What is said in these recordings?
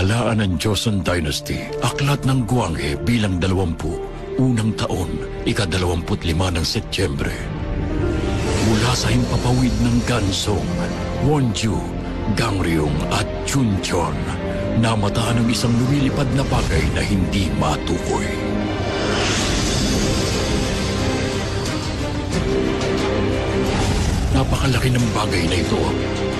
Talaan ng Joseon Dynasty, aklat ng Gwanghwae bilang 20, unang taon, ika-25 ng Setyembre. Mula sa himpapawid ng Gansong, Wonju, Gangryong at Chuncheon, namataan ng isang lumilipad na bagay na hindi matukoy. Napakalaki ng bagay na ito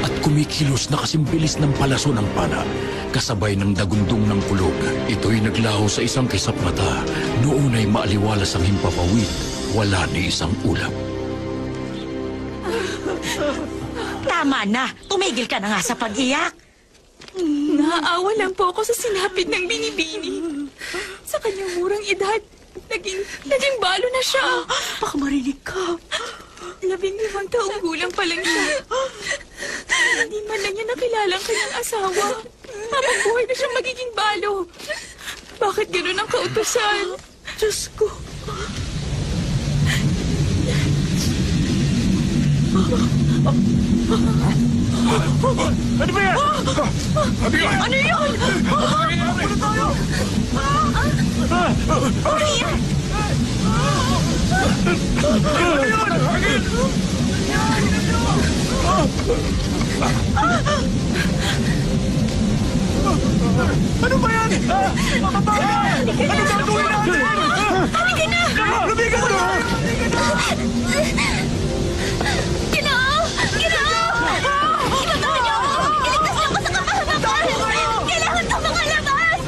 at kumikilos na kasimbilis ng palaso ng pana. Kasabay ng dagundong ng kulog, ito'y naglaho sa isang kisap mata. Noon ay maaliwalas ang himpapawid, wala ni isang ulap. Tama na! Tumigil ka na nga sa pag-iyak! Naaawa lang po ako sa sinapit ng binibini. Sa kanyang murang edad, naging balo na siya. Baka marinig ka. 15 taong gulang pa lang siya. Hindi man lang niya nakilala ang kanyang asawa. Habang buhay na siya magiging balo. Bakit gano'n ang kautusan? Diyos ko. Ano ba yan? Ano yun? Ano tayo? Ano yan? Ano ba yan? Ano gagawin natin? Halika na! Lumigas na! Ginoo! Ginoo! Ibabahan niyo ako! Iligtas niyo ako sa kapahamakan! Kailangan ko makalabas!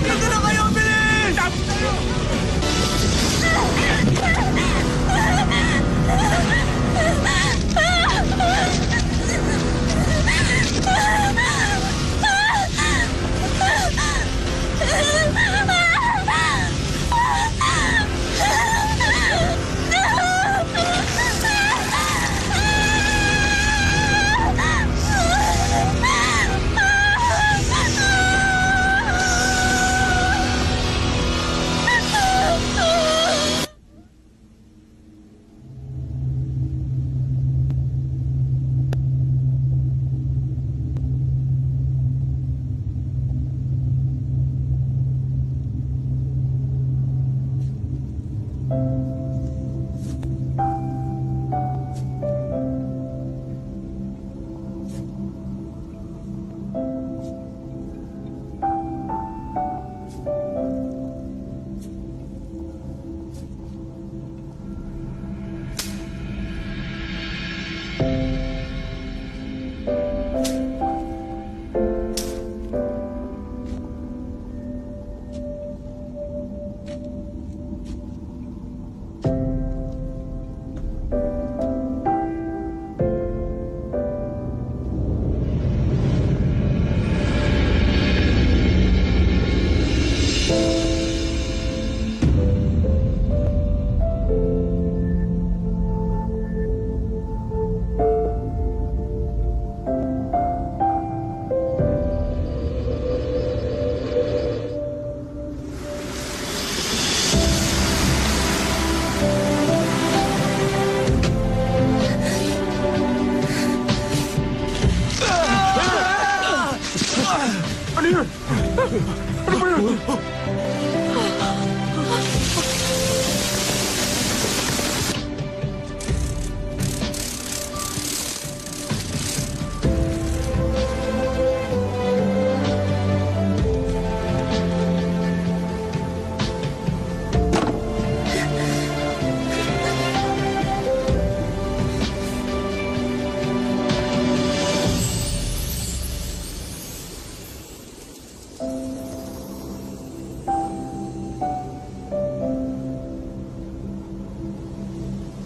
Dito na kayo! Bilis!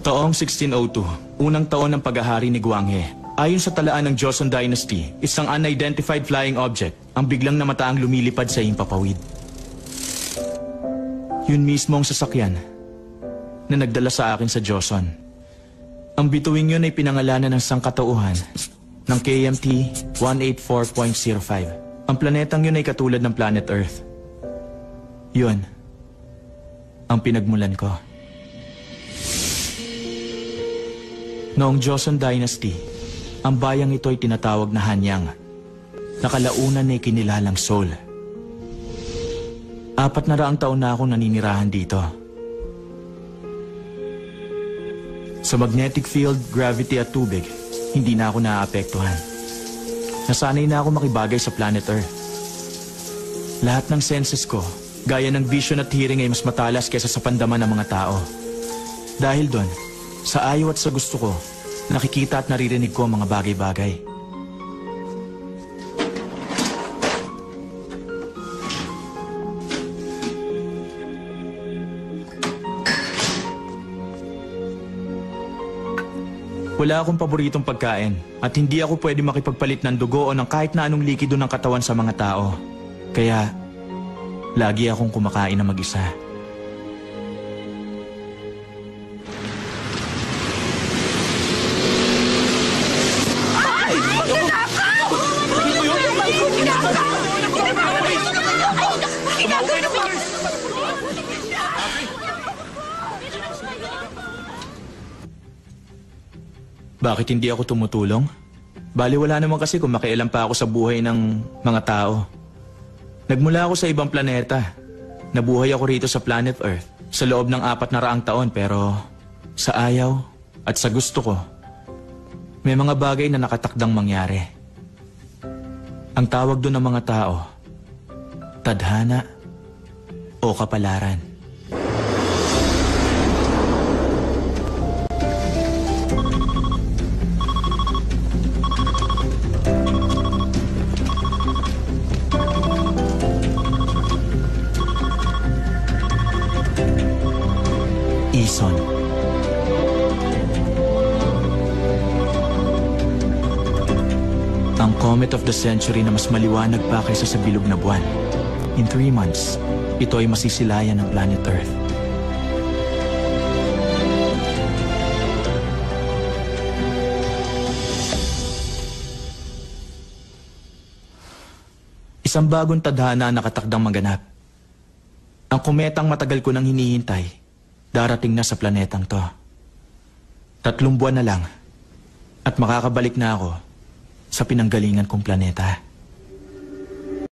Taong 1602, unang taon ng paghahari ni Gwanghwae. Ayon sa talaan ng Joseon Dynasty, isang unidentified flying object ang biglang namataang lumilipad sa himpapawid. Yun mismo ang sasakyan na nagdala sa akin sa Joseon. Ang bituing yun ay pinangalanan ng sangkatauhan ng KMT 184.05. Ang planetang yun ay katulad ng planet Earth. Yun ang pinagmulan ko. Noong Joseon Dynasty, Ang bayang ito ay tinatawag na Hanyang. Nakalaunan ay kinilalang Sol. 400 taon na akong naninirahan dito. Sa magnetic field, gravity at tubig, hindi na ako naaapektuhan. Nasanay na ako makibagay sa planet Earth. Lahat ng senses ko, gaya ng vision at hearing ay mas matalas kaysa sa pandaman ng mga tao. Dahil doon, sa ayaw at sa gusto ko, nakikita at naririnig ko ang mga bagay-bagay. Wala akong paboritong pagkain at hindi ako pwede makipagpalit ng dugo o ng kahit na anong likido ng katawan sa mga tao. Kaya, lagi akong kumakain na mag-isa. Bakit hindi ako tumutulong? Bali wala naman kasi kung makialam pa ako sa buhay ng mga tao. Nagmula ako sa ibang planeta. Nabuhay ako rito sa planet Earth sa loob ng 400 taon pero sa ayaw at sa gusto ko, may mga bagay na nakatakdang mangyari. Ang tawag doon ng mga tao, tadhana o kapalaran. Ison. Ang comet of the century na mas maliwanag pa kaysa sa bilog na buwan. In 3 months, ito ay masisilayan ng planet Earth. Isang bagong tadhana ang nakatakdang maganap. Ang kometang matagal ko nang hinihintay, darating na sa planetang to. 3 buwan na lang at makakabalik na ako sa pinanggalingan kong planeta.